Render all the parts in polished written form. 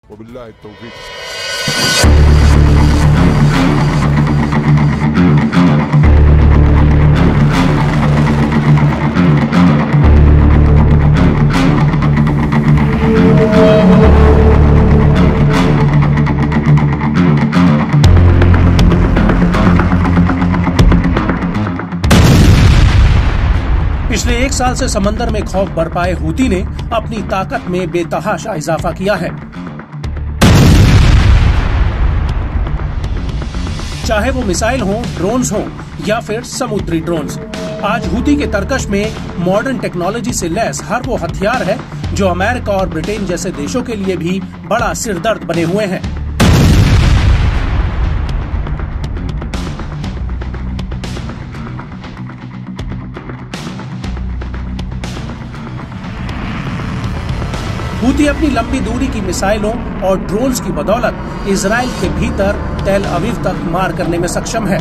वबिल्लाहि तौफीक। पिछले 1 साल से समंदर में खौफ बरपाए हूती ने अपनी ताकत में बेतहाशा इजाफा किया है। चाहे वो मिसाइल हों, ड्रोन्स हों या फिर समुद्री ड्रोन्स, आज हूती के तरकश में मॉडर्न टेक्नोलॉजी से लैस हर वो हथियार है जो अमेरिका और ब्रिटेन जैसे देशों के लिए भी बड़ा सिरदर्द बने हुए हैं। हूती अपनी लंबी दूरी की मिसाइलों और ड्रोन्स की बदौलत इजराइल के भीतर तेल अवीव तक मार करने में सक्षम है।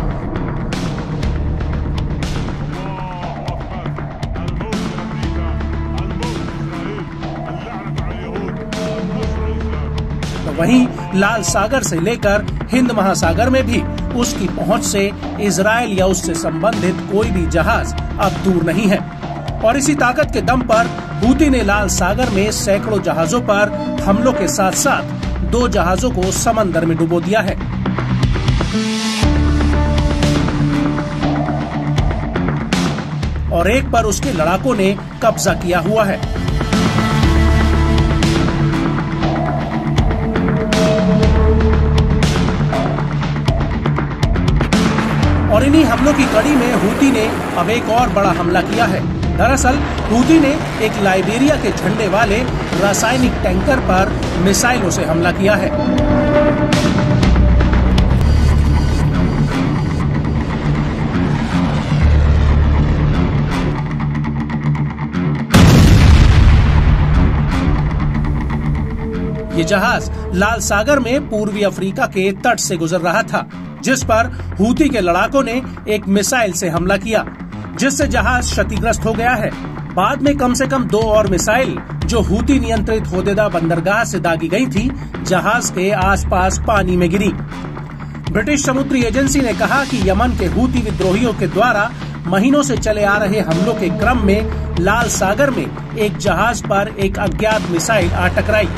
तो वहीं लाल सागर से लेकर हिंद महासागर में भी उसकी पहुंच से इजराइल या उससे संबंधित कोई भी जहाज अब दूर नहीं है। और इसी ताकत के दम पर हूती ने लाल सागर में सैकड़ों जहाजों पर हमलों के साथ साथ 2 जहाजों को समंदर में डुबो दिया है। और एक पर उसके लड़ाकों ने कब्जा किया हुआ है। और इन्हीं हमलों की कड़ी में हूती ने अब एक और बड़ा हमला किया है। दरअसल हूती ने एक लाइबेरिया के झंडे वाले रासायनिक टैंकर पर मिसाइलों से हमला किया है। ये जहाज लाल सागर में पूर्वी अफ्रीका के तट से गुजर रहा था, जिस पर हूती के लड़ाकों ने एक मिसाइल से हमला किया, जिससे जहाज क्षतिग्रस्त हो गया है। बाद में कम से कम 2 और मिसाइल जो हूती नियंत्रित होदेदा बंदरगाह से दागी गई थी, जहाज के आसपास पानी में गिरी। ब्रिटिश समुद्री एजेंसी ने कहा कि यमन के हूती विद्रोहियों के द्वारा महीनों से चले आ रहे हमलों के क्रम में लाल सागर में एक जहाज पर एक अज्ञात मिसाइल आ टकराई।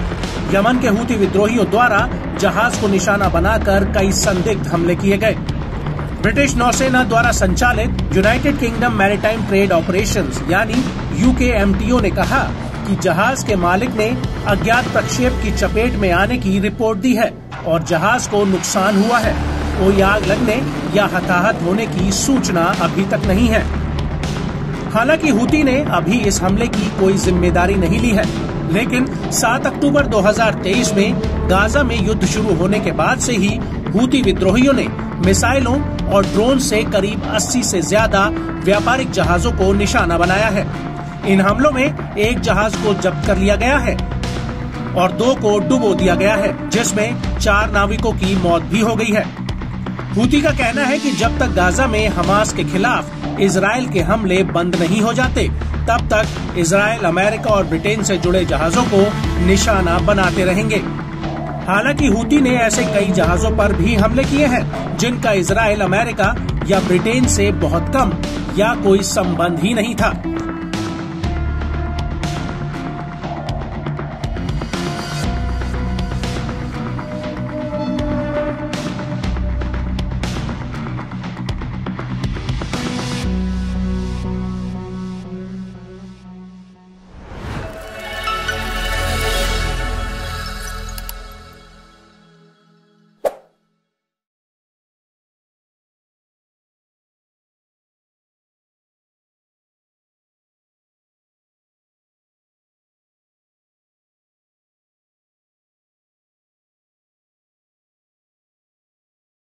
यमन के हूती विद्रोहियों द्वारा जहाज को निशाना बनाकर कई संदिग्ध हमले किए गए। ब्रिटिश नौसेना द्वारा संचालित United kingdom maritime trade operations यानी UKMTO ने कहा कि जहाज के मालिक ने अज्ञात प्रक्षेप की चपेट में आने की रिपोर्ट दी है और जहाज को नुकसान हुआ है। कोई आग लगने या हताहत होने की सूचना अभी तक नहीं है। हालांकि हूती ने अभी इस हमले की कोई जिम्मेदारी नहीं ली है, लेकिन 7 अक्टूबर 2023 में गाजा में युद्ध शुरू होने के बाद से ही हूती विद्रोहियों ने मिसाइलों और ड्रोन से करीब 80 से ज्यादा व्यापारिक जहाजों को निशाना बनाया है। इन हमलों में एक जहाज को जब्त कर लिया गया है और 2 को डुबो दिया गया है, जिसमें 4 नाविकों की मौत भी हो गई है। हूती का कहना है कि जब तक गाजा में हमास के खिलाफ इजराइल के हमले बंद नहीं हो जाते, तब तक इजराइल अमेरिका और ब्रिटेन से जुड़े जहाजों को निशाना बनाते रहेंगे। हालांकि हूती ने ऐसे कई जहाजों पर भी हमले किए हैं जिनका इजराइल, अमेरिका या ब्रिटेन से बहुत कम या कोई संबंध ही नहीं था।